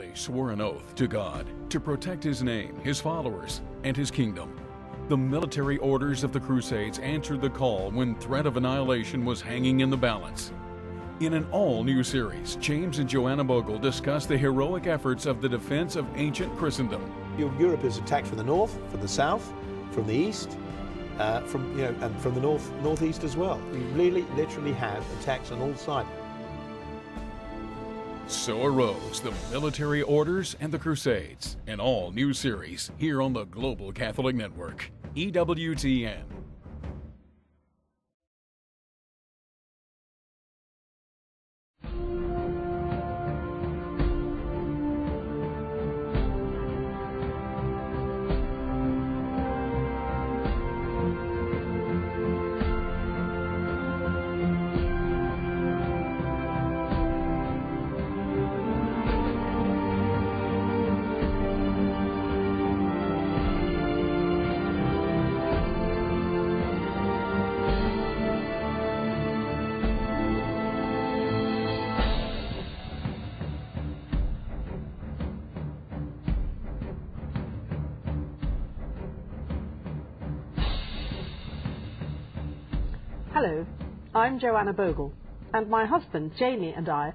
solemnly swore an oath to God to protect his name, his followers, and his kingdom. The military orders of the Crusades answered the call when threat of annihilation was hanging in the balance. In an all-new series, James and Joanna Bogle discuss the heroic efforts of the defense of ancient Christendom. Europe is attacked from the north, from the south, from the east, and from the northeast as well. We really, literally have attacks on all sides. So arose the military orders and the Crusades, an all-new series here on the Global Catholic Network, EWTN. Hello, I'm Joanna Bogle, and my husband Jamie and I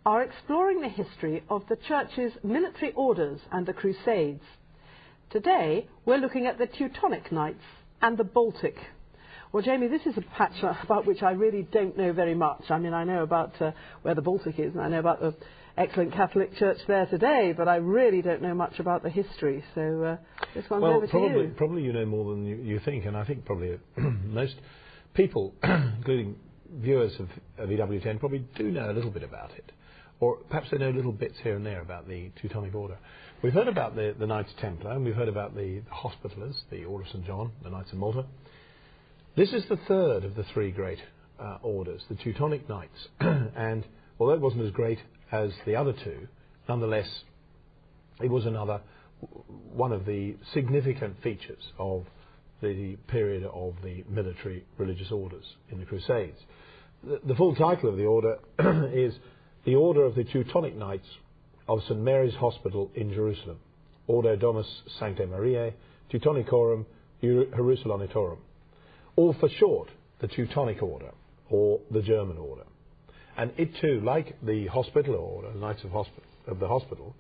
are exploring the history of the Church's military orders and the Crusades. Today we're looking at the Teutonic Knights and the Baltic. Well, Jamie, this is a patch about which I really don't know very much. I mean, I know about where the Baltic is, and I know about the excellent Catholic Church there today, but I really don't know much about the history. So this one's over to you. Probably you know more than you think, and I think probably most people, including viewers of EWTN, probably do know a little bit about it, or perhaps they know little bits here and there about the Teutonic Order. We've heard about the Knights Templar, and we've heard about the Hospitallers, the Order of St. John, the Knights of Malta. This is the third of the three great orders, the Teutonic Knights, and although it wasn't as great as the other two, nonetheless it was another one of the significant features of the period of the military religious orders in the Crusades. The full title of the order is the Order of the Teutonic Knights of St. Mary's Hospital in Jerusalem, Ordo Domus Sanctae Mariae Teutonicorum Jerusalemitorum, or for short, the Teutonic Order, or the German Order. And it too, like the Hospitaller Order, the Knights of the Hospital,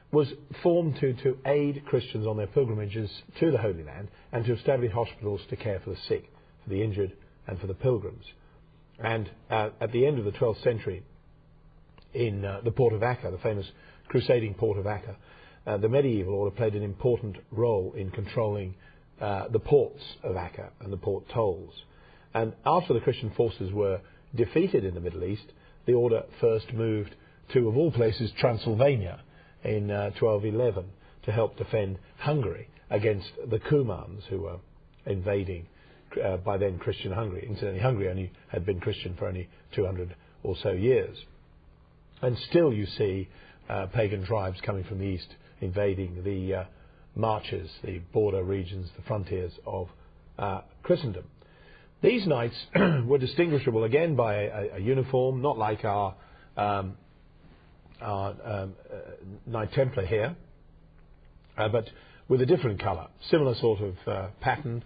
was formed to aid Christians on their pilgrimages to the Holy Land and to establish hospitals to care for the sick, for the injured, and for the pilgrims. And at the end of the 12th century, in the port of Acre, the famous crusading port of Acre, the medieval order played an important role in controlling the ports of Acre and the port tolls. And after the Christian forces were defeated in the Middle East, the order first moved to, of all places, Transylvania in 1211 to help defend Hungary against the Cumans, who were invading by then Christian Hungary. Incidentally, Hungary only had been Christian for only 200 or so years. And still you see pagan tribes coming from the east invading the marches, the border regions, the frontiers of Christendom. These knights were distinguishable again by a uniform, not like our Knight Templar here, but with a different colour, similar sort of pattern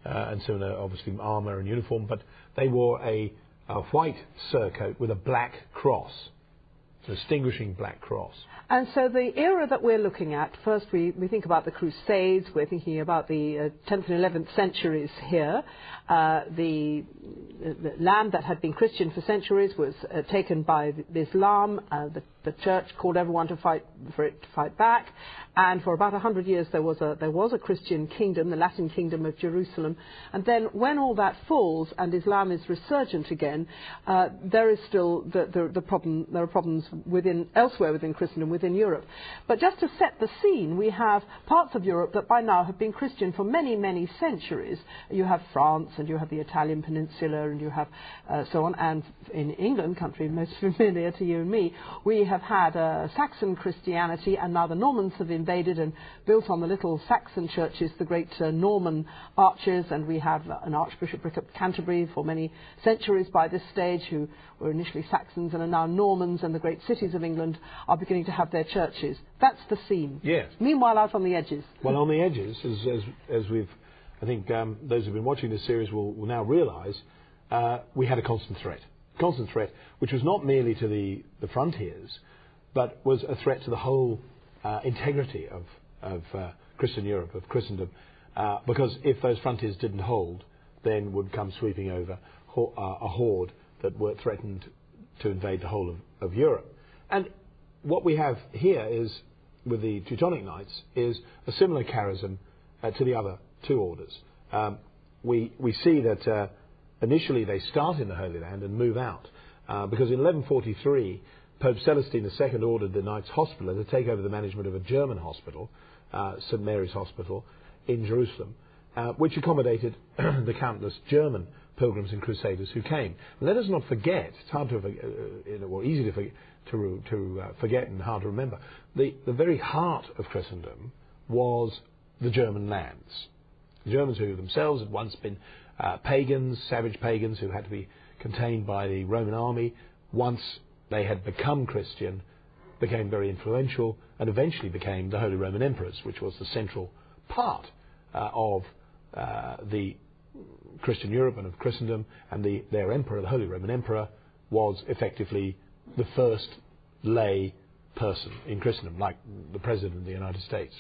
and similar, obviously, armour and uniform, but they wore a white surcoat with a black cross, distinguishing black cross. And so the era that we're looking at, first we think about the Crusades, we're thinking about the 10th and 11th centuries here. The land that had been Christian for centuries was taken by Islam. The church called everyone to fight back, and for about 100 years there was a Christian kingdom, the Latin kingdom of Jerusalem. And then when all that falls and Islam is resurgent again, there is still the problem. There are problems elsewhere within Christendom, within Europe. But just to set the scene, we have parts of Europe that by now have been Christian for many, many centuries. You have France, and you have the Italian peninsula, and you have so on. And in England, country most familiar to you and me, we have had Saxon Christianity, and now the Normans have invaded and built on the little Saxon churches the great Norman arches, and we have an Archbishopric of Canterbury for many centuries by this stage, who were initially Saxons and are now Normans, and the great cities of England are beginning to have their churches. That's the scene. Yes. Meanwhile, out on the edges. Well, on the edges, as we've, I think those who've been watching this series will now realise, we had a constant threat, which was not merely to the frontiers, but was a threat to the whole integrity of Christian Europe, of Christendom, because if those frontiers didn't hold, then would come sweeping over a horde that were threatened to invade the whole of Europe. And what we have here is, with the Teutonic Knights, is a similar charism to the other two orders. We see that initially they start in the Holy Land and move out, because in 1143 Pope Celestine II ordered the Knights Hospitaller to take over the management of a German hospital, St Mary's Hospital, in Jerusalem, which accommodated the countless German pilgrims and crusaders who came. And let us not forget, it's hard to, or easy to forget and hard to remember, the very heart of Christendom was the German lands. The Germans, who themselves had once been pagans, savage pagans who had to be contained by the Roman army, once they had become Christian, became very influential and eventually became the Holy Roman Emperors, which was the central part of the Christian Europe and of Christendom, and their emperor, the Holy Roman Emperor, was effectively the first lay person in Christendom, like the President of the United States.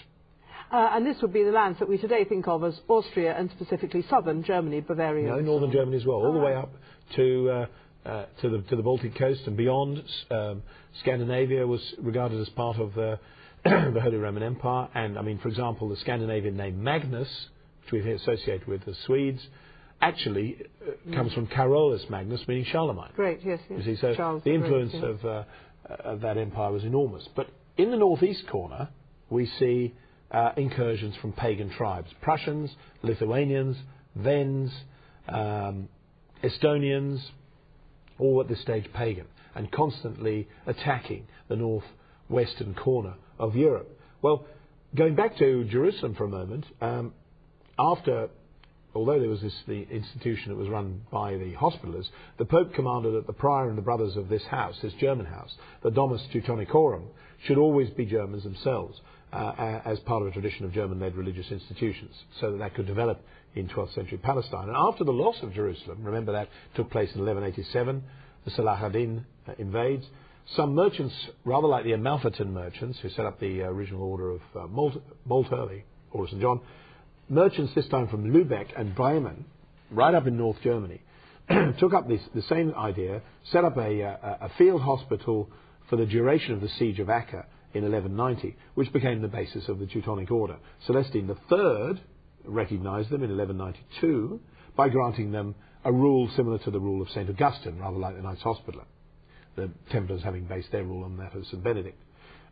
And this would be the lands that we today think of as Austria and specifically southern Germany, Bavaria. No, northern Germany as well, all the way up to the Baltic coast and beyond. Scandinavia was regarded as part of the Holy Roman Empire, and I mean, for example, the Scandinavian name Magnus, which we associate with the Swedes, actually comes from Carolus Magnus, meaning Charlemagne. Great, yes, yes. You see, so Charles the influence Great, yes. of that empire was enormous. But in the northeast corner, we see incursions from pagan tribes: Prussians, Lithuanians, Wends, Estonians, all at this stage pagan, and constantly attacking the northwestern corner of Europe. Well, going back to Jerusalem for a moment, although there was the institution that was run by the Hospitallers, the Pope commanded that the prior and the brothers of this house, this German house, the Domus Teutonicorum, should always be Germans themselves, as part of a tradition of German-led religious institutions, so that could develop in 12th century Palestine. And after the loss of Jerusalem, remember that took place in 1187, the Salah ad-Din invades, some merchants, rather like the Amalfitane merchants, who set up the original order of Malta, the Order of St. John, merchants this time from Lübeck and Bremen, right up in North Germany, took up the same idea, set up a field hospital for the duration of the siege of Acre in 1190, which became the basis of the Teutonic Order. Celestine III recognised them in 1192 by granting them a rule similar to the rule of St. Augustine, rather like the Knights Hospitaller, the Templars having based their rule on that of St. Benedict.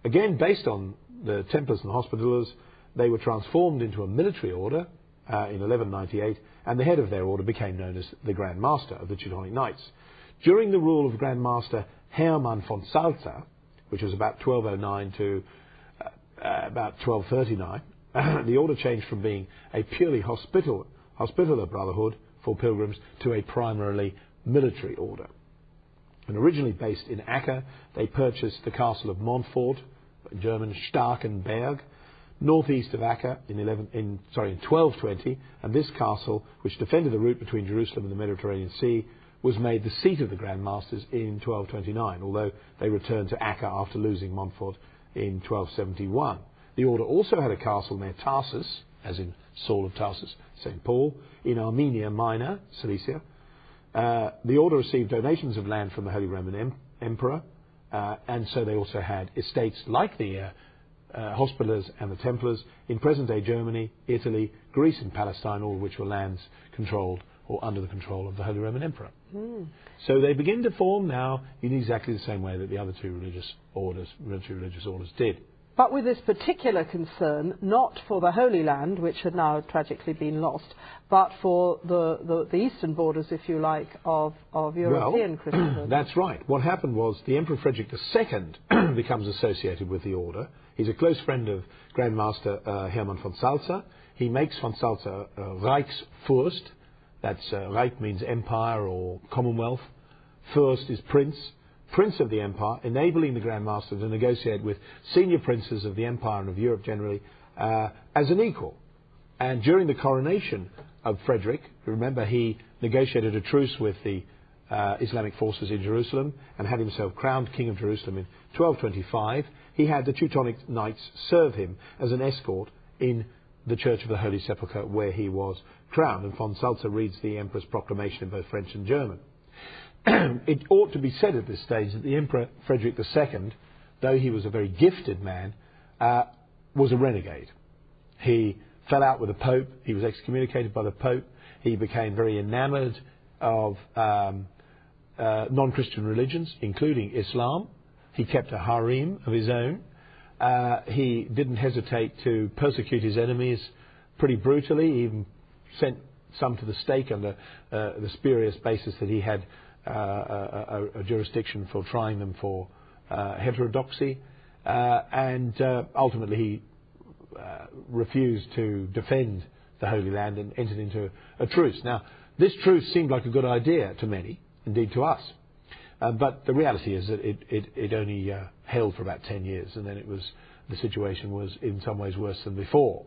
Again, based on the Templars and the Hospitallers, they were transformed into a military order in 1198, and the head of their order became known as the Grand Master of the Teutonic Knights. During the rule of Grand Master Hermann von Salza, which was about 1209 to about 1239, the order changed from being a purely hospitaller brotherhood for pilgrims to a primarily military order. And originally based in Acre, they purchased the castle of Montfort, German Starkenberg, northeast of Acre in 1220, and this castle, which defended the route between Jerusalem and the Mediterranean Sea, was made the seat of the Grand Masters in 1229, although they returned to Acre after losing Montfort in 1271. The order also had a castle near Tarsus, as in Saul of Tarsus, St. Paul, in Armenia Minor, Cilicia. The order received donations of land from the Holy Roman Emperor, and so they also had estates like the Hospitallers and the Templars in present-day Germany, Italy, Greece and Palestine, all of which were lands controlled or under the control of the Holy Roman Emperor. So they begin to form now in exactly the same way that the other two military religious orders did. but with this particular concern, not for the Holy Land, which had now tragically been lost, but for the eastern borders, if you like, of European Christendom. That's right. What happened was the Emperor Frederick II becomes associated with the order. He's a close friend of Grand Master Hermann von Salza. He makes von Salza Reichsfürst. That's Reich means empire or commonwealth. Fürst is prince. Prince of the empire, enabling the Grand Master to negotiate with senior princes of the empire and of Europe generally as an equal. And during the coronation of Frederick, remember he negotiated a truce with the Islamic forces in Jerusalem and had himself crowned King of Jerusalem in 1225. He had the Teutonic Knights serve him as an escort in the Church of the Holy Sepulchre where he was crowned. And von Salza reads the Emperor's proclamation in both French and German. It ought to be said at this stage that the Emperor Frederick II, though he was a very gifted man, was a renegade. He fell out with the Pope. He was excommunicated by the Pope. He became very enamoured of non-Christian religions, including Islam. He kept a harem of his own. He didn't hesitate to persecute his enemies pretty brutally. He even sent some to the stake on the spurious basis that he had a jurisdiction for trying them for heterodoxy, and ultimately he refused to defend the Holy Land and entered into a truce. Now, this truce seemed like a good idea to many, indeed to us, but the reality is that it only held for about 10 years, and then the situation was in some ways worse than before.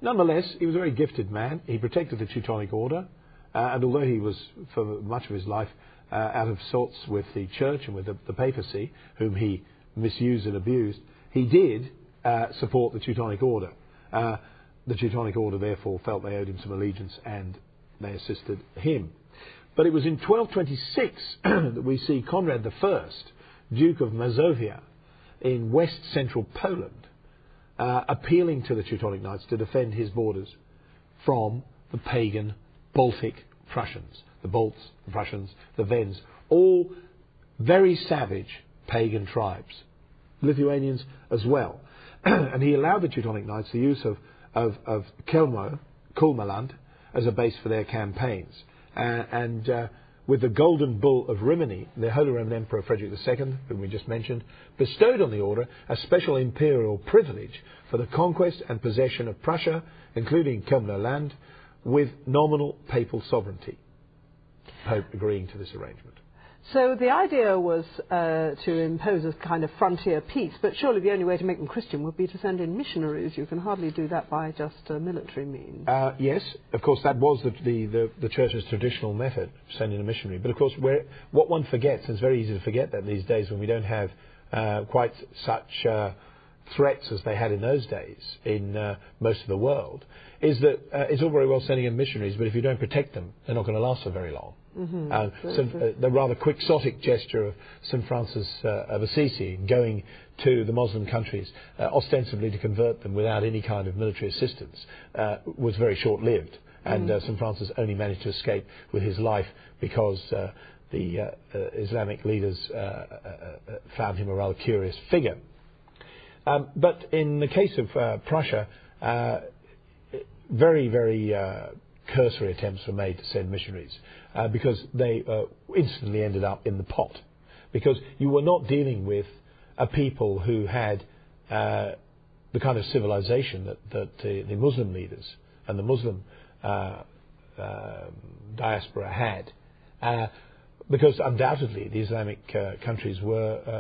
Nonetheless, he was a very gifted man. He protected the Teutonic Order, and although he was, for much of his life, out of sorts with the Church and with the papacy, whom he misused and abused, he did support the Teutonic Order. The Teutonic Order, therefore, felt they owed him some allegiance, and they assisted him. But it was in 1226 that we see Conrad I, Duke of Mazovia, in west-central Poland, appealing to the Teutonic Knights to defend his borders from the pagan Baltic Prussians. The Balts, the Prussians, the Wends, all very savage pagan tribes, Lithuanians as well. And he allowed the Teutonic Knights the use of Kulmerland as a base for their campaigns. And with the Golden Bull of Rimini, the Holy Roman Emperor Frederick II, whom we just mentioned, bestowed on the order a special imperial privilege for the conquest and possession of Prussia, including Kulmerland, with nominal papal sovereignty. Pope agreeing to this arrangement. So the idea was to impose a kind of frontier peace, but surely the only way to make them Christian would be to send in missionaries. You can hardly do that by just military means. Yes, of course, that was the Church's traditional method, sending a missionary. But of course, what one forgets, and it's very easy to forget that these days when we don't have quite such threats as they had in those days in most of the world, is that it's all very well sending in missionaries, but if you don't protect them, they're not going to last for very long. Mm-hmm. The rather quixotic gesture of St. Francis of Assisi going to the Muslim countries, ostensibly to convert them without any kind of military assistance, was very short-lived. And St. Francis only managed to escape with his life because the Islamic leaders found him a rather curious figure. But in the case of Prussia, very, very cursory attempts were made to send missionaries because they instantly ended up in the pot. Because you were not dealing with a people who had the kind of civilization that the Muslim leaders and the Muslim diaspora had. Because undoubtedly the Islamic countries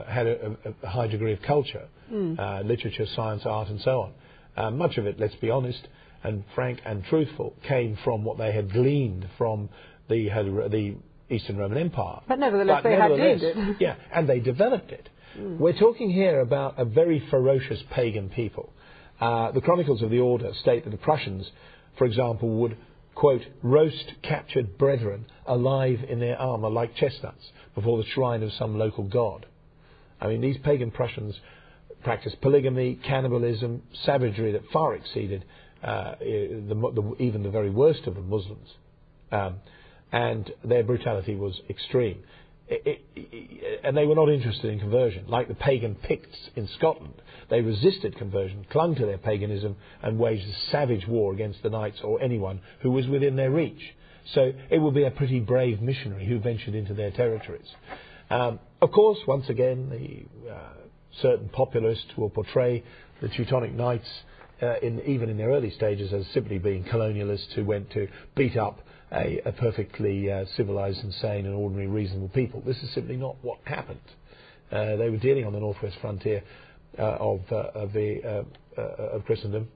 had a high degree of culture, literature, science, art and so on. Much of it, let's be honest and frank and truthful, came from what they had gleaned from the Eastern Roman Empire. But nevertheless, they had gleaned it. Yeah, and they developed it. We're talking here about a very ferocious pagan people. The chronicles of the order state that the Prussians, for example, would, quote, roast captured brethren alive in their armour like chestnuts before the shrine of some local god. I mean, these pagan Prussians practiced polygamy, cannibalism, savagery that far exceeded even the very worst of the Muslims. And their brutality was extreme. and they were not interested in conversion. Like the pagan Picts in Scotland, they resisted conversion, clung to their paganism, and waged a savage war against the knights or anyone who was within their reach. So it would be a pretty brave missionary who ventured into their territories. Of course, once again, the certain populists will portray the Teutonic Knights, even in their early stages, as simply being colonialists who went to beat up a perfectly civilized and sane and ordinary reasonable people. This is simply not what happened. They were dealing on the northwest frontier of Christendom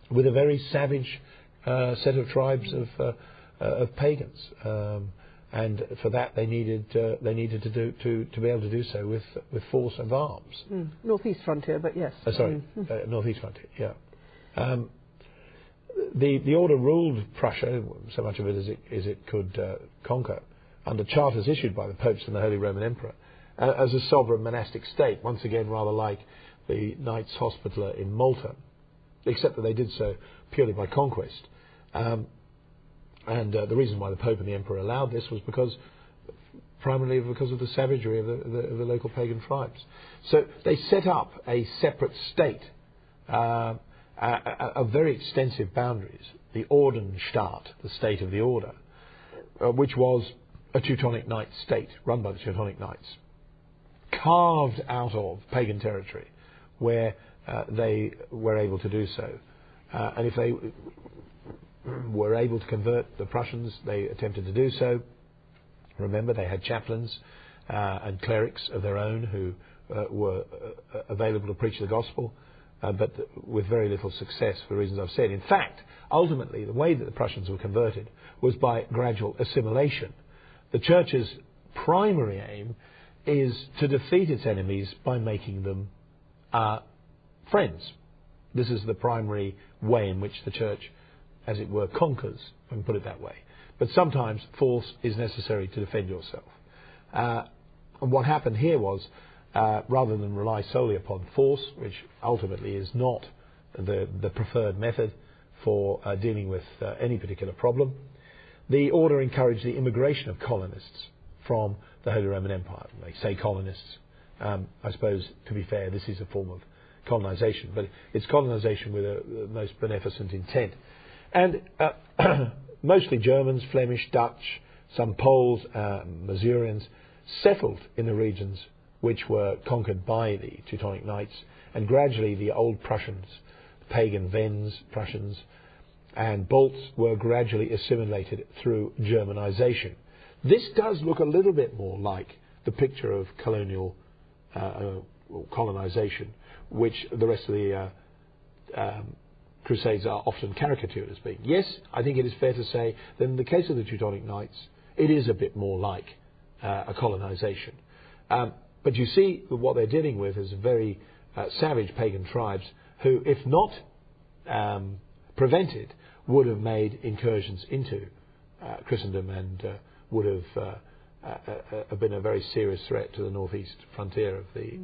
with a very savage set of tribes of pagans, and for that they needed to be able to do so with force and arms. Northeast frontier, but yes. Northeast frontier. Yeah. The order ruled Prussia, so much of it as it could conquer, under charters issued by the popes and the Holy Roman Emperor, as a sovereign monastic state, once again rather like the Knights Hospitaller in Malta, except that they did so purely by conquest. And the reason why the Pope and the Emperor allowed this was primarily because of the savagery of the local pagan tribes. So they set up a separate state of very extensive boundaries, the Ordenstaat, the state of the order, which was a Teutonic Knight state run by the Teutonic Knights, carved out of pagan territory where they were able to do so. And if they were able to convert the Prussians, they attempted to do so. Remember, they had chaplains and clerics of their own who were available to preach the gospel, but with very little success for reasons I've said. In fact, ultimately, the way that the Prussians were converted was by gradual assimilation. The Church's primary aim is to defeat its enemies by making them friends. This is the primary way in which the Church, as it were, conquers, if I can put it that way. But sometimes force is necessary to defend yourself. And what happened here was, rather than rely solely upon force, which ultimately is not the preferred method for dealing with any particular problem, the order encouraged the immigration of colonists from the Holy Roman Empire. They say colonists. I suppose, to be fair, this is a form of colonization, but it's colonization with a most beneficent intent. And mostly Germans, Flemish, Dutch, some Poles, Masurians, settled in the regions which were conquered by the Teutonic Knights, and gradually the old Prussians, pagan Wends, Prussians, and Balts were gradually assimilated through Germanization. This does look a little bit more like the picture of colonial colonization, which the rest of the Crusades are often caricatured as being. Yes, I think it is fair to say that in the case of the Teutonic Knights, it is a bit more like a colonization. But you see that what they're dealing with is very savage pagan tribes who, if not prevented, would have made incursions into Christendom and would have been a very serious threat to the northeast frontier of the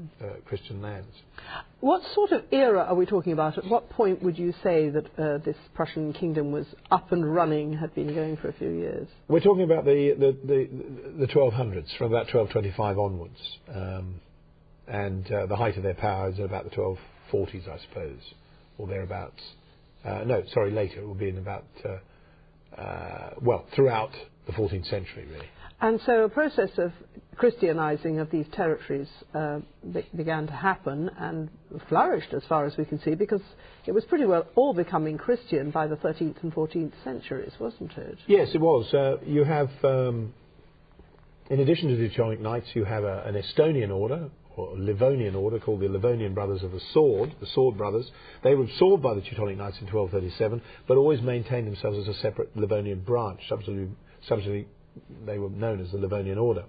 Christian lands. What sort of era are we talking about? At what point would you say that this Prussian kingdom was up and running, had been going for a few years? We're talking about the 1200s, from about 1225 onwards. And the height of their power is about the 1240s, I suppose, or thereabouts. No, sorry, later. It will be in about, throughout the 14th century, really. And so a process of Christianizing of these territories began to happen and flourished, as far as we can see, because it was pretty well all becoming Christian by the 13th and 14th centuries, wasn't it? Yes, it was. You have, in addition to the Teutonic Knights, you have an Estonian order, or a Livonian order, called the Livonian Brothers of the Sword Brothers. They were absorbed by the Teutonic Knights in 1237, but always maintained themselves as a separate Livonian branch. Subsequently, they were known as the Livonian Order.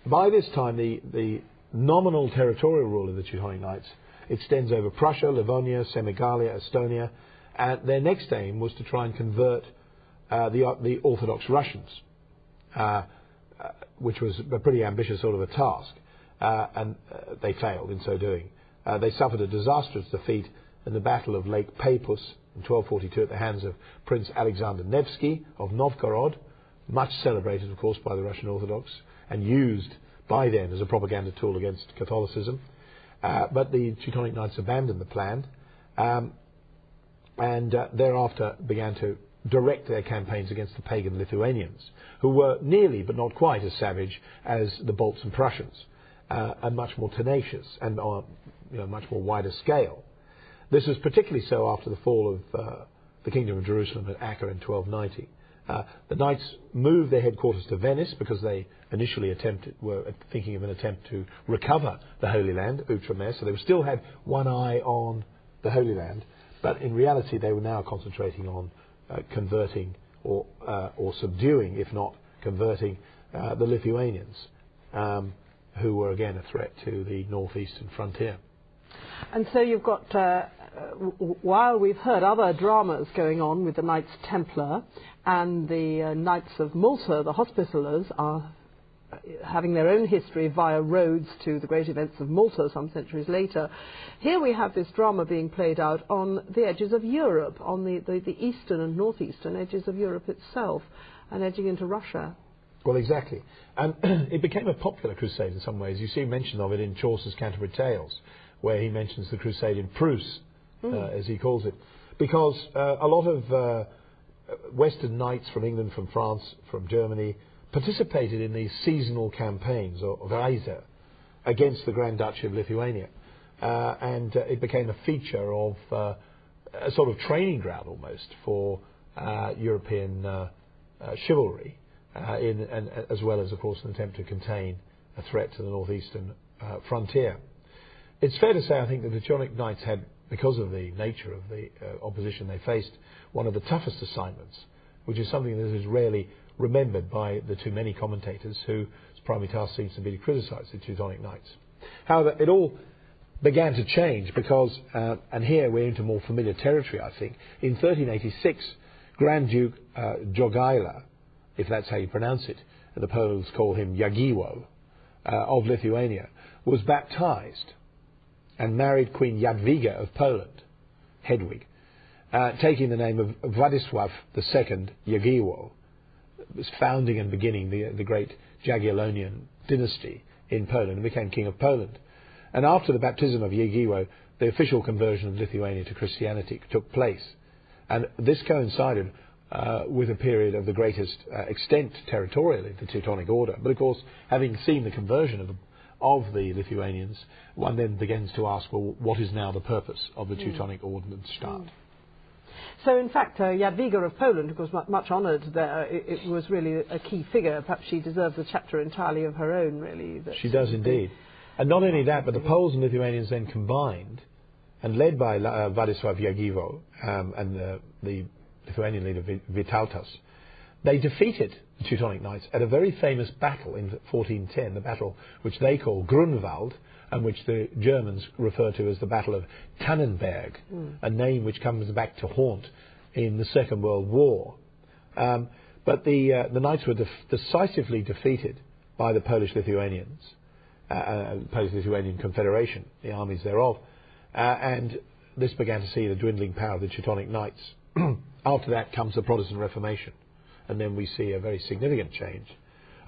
By this time, the nominal territorial rule of the Teutonic Knights extends over Prussia, Livonia, Semigalia, Estonia, and their next aim was to try and convert the Orthodox Russians, which was a pretty ambitious sort of a task, and they failed in so doing. They suffered a disastrous defeat in the Battle of Lake Peipus in 1242 at the hands of Prince Alexander Nevsky of Novgorod, much celebrated, of course, by the Russian Orthodox, and used by then as a propaganda tool against Catholicism. But the Teutonic Knights abandoned the plan and thereafter began to direct their campaigns against the pagan Lithuanians, who were nearly but not quite as savage as the Balts and Prussians, and much more tenacious and on much more wider scale. This was particularly so after the fall of the Kingdom of Jerusalem at Acre in 1290. The Knights moved their headquarters to Venice because they initially were thinking of an attempt to recover the Holy Land, Outremer, so they still had one eye on the Holy Land, but in reality they were now concentrating on converting or subduing, if not converting, the Lithuanians, who were again a threat to the northeastern frontier. And so you've got, while we've heard other dramas going on with the Knights Templar and the Knights of Malta, the Hospitallers, are having their own history via roads to the great events of Malta some centuries later. Here we have this drama being played out on the edges of Europe, on the eastern and northeastern edges of Europe itself, and edging into Russia. Well, exactly. And it became a popular crusade in some ways. You see mention of it in Chaucer's Canterbury Tales, where he mentions the crusade in Prusse, as he calls it, because a lot of Western knights from England, from France, from Germany participated in these seasonal campaigns, or Reise, against the Grand Duchy of Lithuania. And it became a feature of a sort of training ground almost for European chivalry, as well as, of course, an attempt to contain a threat to the northeastern frontier. It's fair to say, I think, that the Teutonic Knights had, because of the nature of the opposition they faced, one of the toughest assignments, which is something that is rarely remembered by the too many commentators whose primary task seems to be to criticise the Teutonic Knights. However, it all began to change because, and here we're into more familiar territory, I think, in 1386, Grand Duke Jogaila, if that's how you pronounce it, and the Poles call him Jagiwo, of Lithuania, was baptized and married Queen Jadwiga of Poland, Hedwig, taking the name of Władysław II Jagiwo, was founding and beginning the great Jagiellonian dynasty in Poland, and became King of Poland. And after the baptism of Jagiwo, the official conversion of Lithuania to Christianity took place. And this coincided with a period of the greatest extent territorially of the Teutonic Order. But of course, having seen the conversion of the Lithuanians, one then begins to ask, well, what is now the purpose of the Teutonic Ordnungsstaat? So, in fact, Jadwiga of Poland, of course, much honoured there, it was really a key figure. Perhaps she deserves a chapter entirely of her own, really. She does indeed. And not only that, but the Poles and Lithuanians then combined, and led by Władysław Jagiwo and the Lithuanian leader Vytautas, they defeated the Teutonic Knights at a very famous battle in 1410, the battle which they call Grunwald, and which the Germans refer to as the Battle of Tannenberg, a name which comes back to haunt in the Second World War. But the Knights were decisively defeated by the Polish-Lithuanians, Polish-Lithuanian Confederation, the armies thereof, and this began to see the dwindling power of the Teutonic Knights. After that comes the Protestant Reformation, and then we see a very significant change.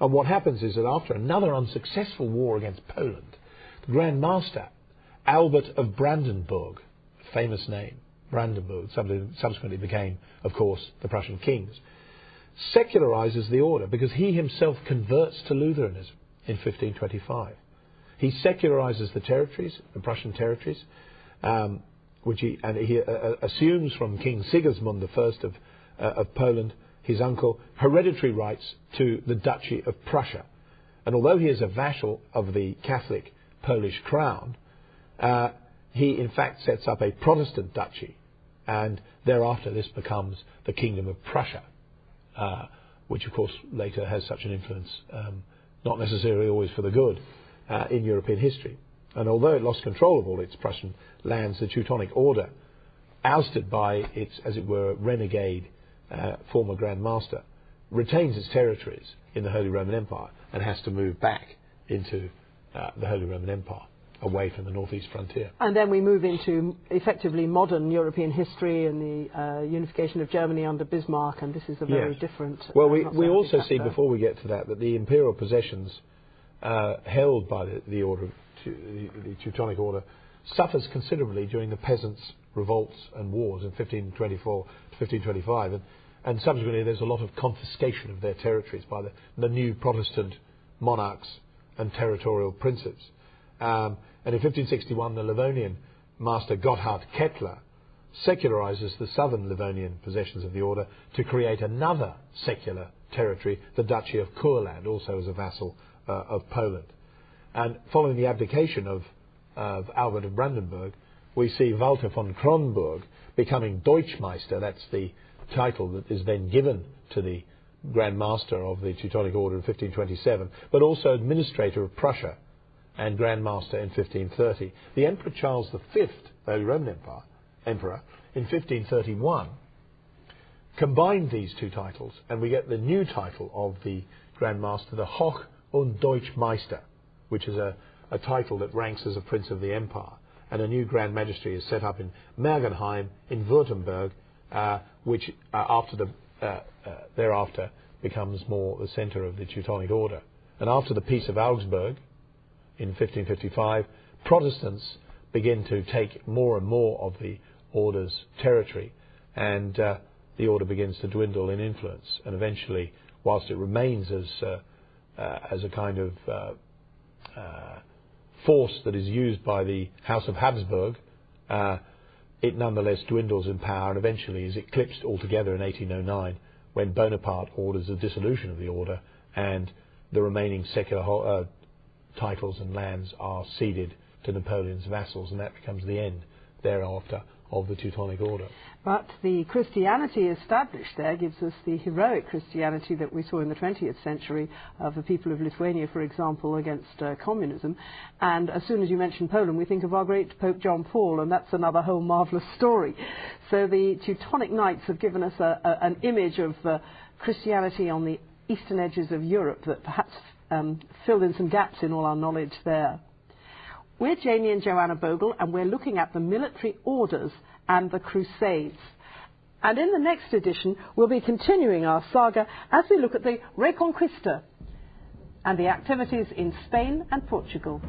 And what happens is that after another unsuccessful war against Poland, the Grand Master, Albert of Brandenburg, famous name, Brandenburg, subsequently became, of course, the Prussian kings, secularizes the order because he himself converts to Lutheranism in 1525. He secularizes the territories, the Prussian territories, which he assumes from King Sigismund I of Poland, his uncle, hereditary rights to the Duchy of Prussia. And although he is a vassal of the Catholic Polish crown, he in fact sets up a Protestant duchy, and thereafter this becomes the Kingdom of Prussia, which of course later has such an influence, not necessarily always for the good, in European history. And although it lost control of all its Prussian lands, the Teutonic Order, ousted by its, as it were, renegade former Grand Master, retains its territories in the Holy Roman Empire and has to move back into the Holy Roman Empire. away from the northeast frontier. And then we move into effectively modern European history and the unification of Germany under Bismarck, and this is a very different... Well, we also see, before we get to that the imperial possessions held by the order, the Teutonic Order, suffers considerably during the peasants' revolts and wars in 1524 to 1525, and subsequently there's a lot of confiscation of their territories by the new Protestant monarchs and territorial princes. And in 1561 the Livonian master Gotthard Kettler secularizes the southern Livonian possessions of the order to create another secular territory, the Duchy of Courland, also as a vassal of Poland. And following the abdication of Albert of Brandenburg, we see Walter von Kronburg becoming Deutschmeister. That's the title that is then given to the Grand Master of the Teutonic Order in 1527, but also administrator of Prussia and Grand Master in 1530. The Emperor Charles V, the Holy Roman Emperor, in 1531, combined these two titles, and we get the new title of the Grand Master, the Hoch- und Deutschmeister, which is a title that ranks as a Prince of the Empire. And a new Grand Magistracy is set up in Mergenheim in Württemberg, which thereafter becomes more the centre of the Teutonic Order. And after the Peace of Augsburg in 1555, Protestants begin to take more and more of the Order's territory, and the Order begins to dwindle in influence. And eventually, whilst it remains as a kind of force that is used by the House of Habsburg, it nonetheless dwindles in power and eventually is eclipsed altogether in 1809 when Bonaparte orders the dissolution of the order and the remaining secular titles and lands are ceded to Napoleon's vassals, and that becomes the end thereafter of the Teutonic Order. But the Christianity established there gives us the heroic Christianity that we saw in the 20th century of the people of Lithuania, for example, against communism. And as soon as you mention Poland, we think of our great Pope John Paul, and that's another whole marvellous story. So the Teutonic Knights have given us an image of Christianity on the eastern edges of Europe that perhaps filled in some gaps in all our knowledge there. We're Jamie and Joanna Bogle, and we're looking at the military orders and the Crusades. And in the next edition, we'll be continuing our saga as we look at the Reconquista and the activities in Spain and Portugal.